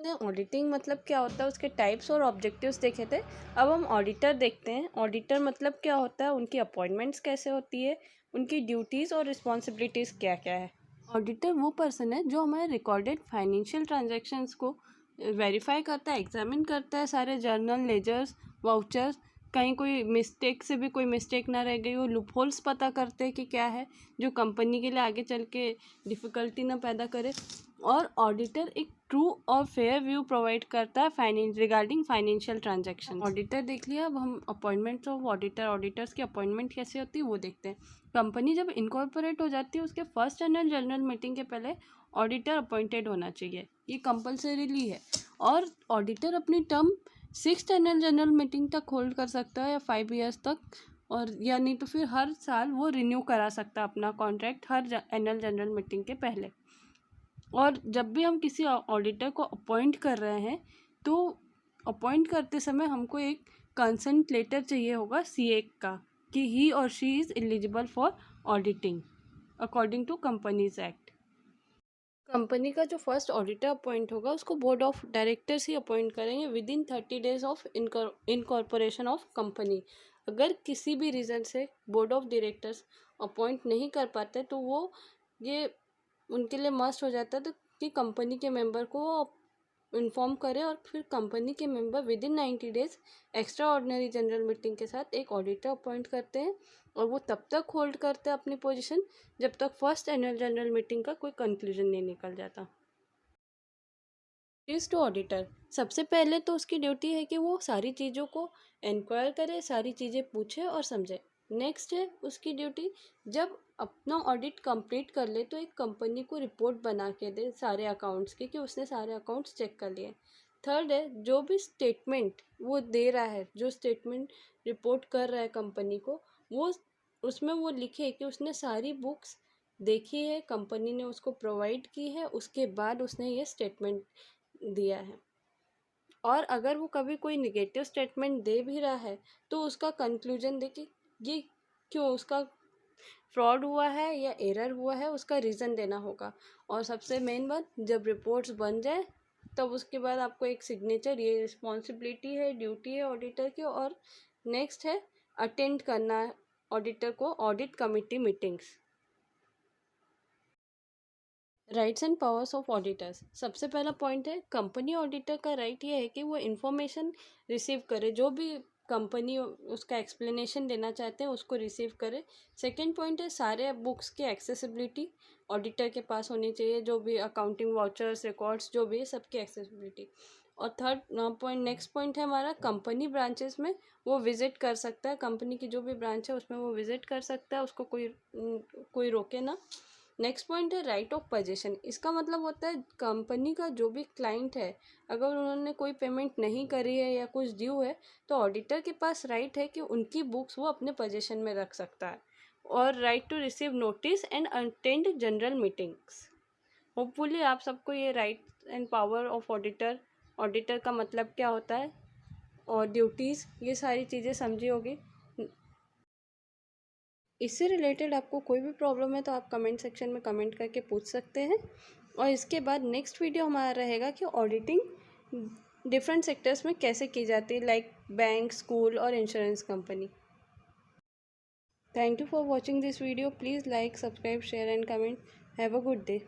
ने ऑडिटिंग मतलब क्या होता है, उसके टाइप्स और ऑब्जेक्टिव्स देखे थे। अब हम ऑडिटर देखते हैं। ऑडिटर मतलब क्या होता है, उनकी अपॉइंटमेंट्स कैसे होती है, उनकी ड्यूटीज़ और रिस्पॉन्सिबिलिटीज़ क्या क्या है। ऑडिटर वो पर्सन है जो हमारे रिकॉर्डेड फाइनेंशियल ट्रांजैक्शंस को वेरीफाई करता है, एग्जामिन करता है, सारे जर्नल, लेजर्स, वाउचर्स, कहीं कोई मिस्टेक से भी कोई मिस्टेक ना रह गई, वो लूपहोल्स पता करते हैं कि क्या है जो कंपनी के लिए आगे चल के डिफ़िकल्टी ना पैदा करे। और ऑडिटर एक ट्रू और फेयर व्यू प्रोवाइड करता है रिगार्डिंग फाइनेंशियल ट्रांजैक्शन। ऑडिटर देख लिया, अब हम अपॉइंटमेंट्स ऑफ ऑडिटर, ऑडिटर्स की अपॉइंटमेंट कैसे होती है वो देखते हैं। कंपनी जब इनकॉर्पोरेट हो जाती है उसके फर्स्ट एनुअल जनरल मीटिंग के पहले ऑडिटर अपॉइंटेड होना चाहिए, ये कंपल्सरीली है। और ऑडिटर अपनी term 6th annual general meeting तक होल्ड कर सकता है या 5 ईयर्स तक, और या नहीं तो फिर हर साल वो रिन्यू करा सकता है अपना कॉन्ट्रैक्ट हर एनुअल जनरल मीटिंग के पहले। और जब भी हम किसी ऑडिटर को अपॉइंट कर रहे हैं तो अपॉइंट करते समय हमको एक कंसेंट लेटर चाहिए होगा सीए का कि ही और she is eligible for auditing according to companies act. Company का जो फर्स्ट ऑडिटर अपॉइंट होगा उसको बोर्ड ऑफ डायरेक्टर्स ही अपॉइंट करेंगे within 30 days of incorporation of company. अगर किसी भी रीज़न से बोर्ड ऑफ डायरेक्टर्स अपॉइंट नहीं कर पाते तो वो ये उनके लिए मस्ट हो जाता है तो कि कंपनी के मेंबर को इन्फॉर्म करें और फिर कंपनी के member with in 90 days extra ordinary general meeting के साथ एक ऑडिटर अपॉइंट करते हैं। और वो तब तक होल्ड करते हैं अपनी पोजीशन जब तक फर्स्ट एनुअल जनरल मीटिंग का कोई कंक्लूजन नहीं निकल जाता। ड्यूटीज टू ऑडिटर, सबसे पहले तो उसकी ड्यूटी है कि वो सारी चीज़ों को इंक्वायर करे, सारी चीज़ें पूछे और समझे। नेक्स्ट है उसकी ड्यूटी, जब अपना ऑडिट कंप्लीट कर ले तो एक कंपनी को रिपोर्ट बना के दे सारे अकाउंट्स की कि उसने सारे अकाउंट्स चेक कर लिए। थर्ड है जो भी स्टेटमेंट वो दे रहा है, जो स्टेटमेंट रिपोर्ट कर रहा है कंपनी को, वो उसमें वो लिखे कि उसने सारी बुक्स देखी है, कंपनी ने उसको प्रोवाइड की है, उसके बाद उसने ये स्टेटमेंट दिया है। और अगर वो कभी कोई निगेटिव स्टेटमेंट दे भी रहा है तो उसका कंक्लूजन दे कि ये क्यों उसका फ्रॉड हुआ है या एरर हुआ है, उसका रीज़न देना होगा। और सबसे मेन बात, जब रिपोर्ट्स बन जाए तब उसके बाद आपको एक सिग्नेचर, ये रिस्पॉन्सिबिलिटी है, ड्यूटी है ऑडिटर की। और नेक्स्ट है अटेंड करना है ऑडिटर को audit committee meetings. Rights and powers of auditors, सबसे पहला पॉइंट है कंपनी ऑडिटर का राइट ये है कि वो इन्फॉर्मेशन रिसीव करे, जो भी कंपनी उसका एक्सप्लेनेशन देना चाहते हैं उसको रिसीव करे। सेकंड पॉइंट है सारे बुक्स की एक्सेसिबिलिटी ऑडिटर के पास होनी चाहिए, जो भी अकाउंटिंग वाउचर्स, रिकॉर्ड्स जो भी है सबकी एक्सेसिबिलिटी। और थर्ड पॉइंट, नेक्स्ट पॉइंट है हमारा कंपनी ब्रांचेस में वो विजिट कर सकता है, कंपनी की जो भी ब्रांच है उसमें वो विजिट कर सकता है, उसको कोई रोके ना। नेक्स्ट पॉइंट है राइट ऑफ पोजीशन, इसका मतलब होता है कंपनी का जो भी क्लाइंट है अगर उन्होंने कोई पेमेंट नहीं करी है या कुछ ड्यू है तो ऑडिटर के पास राइट है कि उनकी बुक्स वो अपने पोजीशन में रख सकता है। और right to receive notice and attend general meetings. Hopefully आप सबको ये right and power of auditor, auditor का मतलब क्या होता है और ड्यूटीज़, ये सारी चीज़ें समझी होगी। इससे रिलेटेड आपको कोई भी प्रॉब्लम है तो आप कमेंट सेक्शन में कमेंट करके पूछ सकते हैं। और इसके बाद नेक्स्ट वीडियो हमारा रहेगा कि ऑडिटिंग डिफरेंट सेक्टर्स में कैसे की जाती है, लाइक बैंक, स्कूल और insurance company. Thank you for watching this video. Please like, subscribe, share and comment. Have a good day.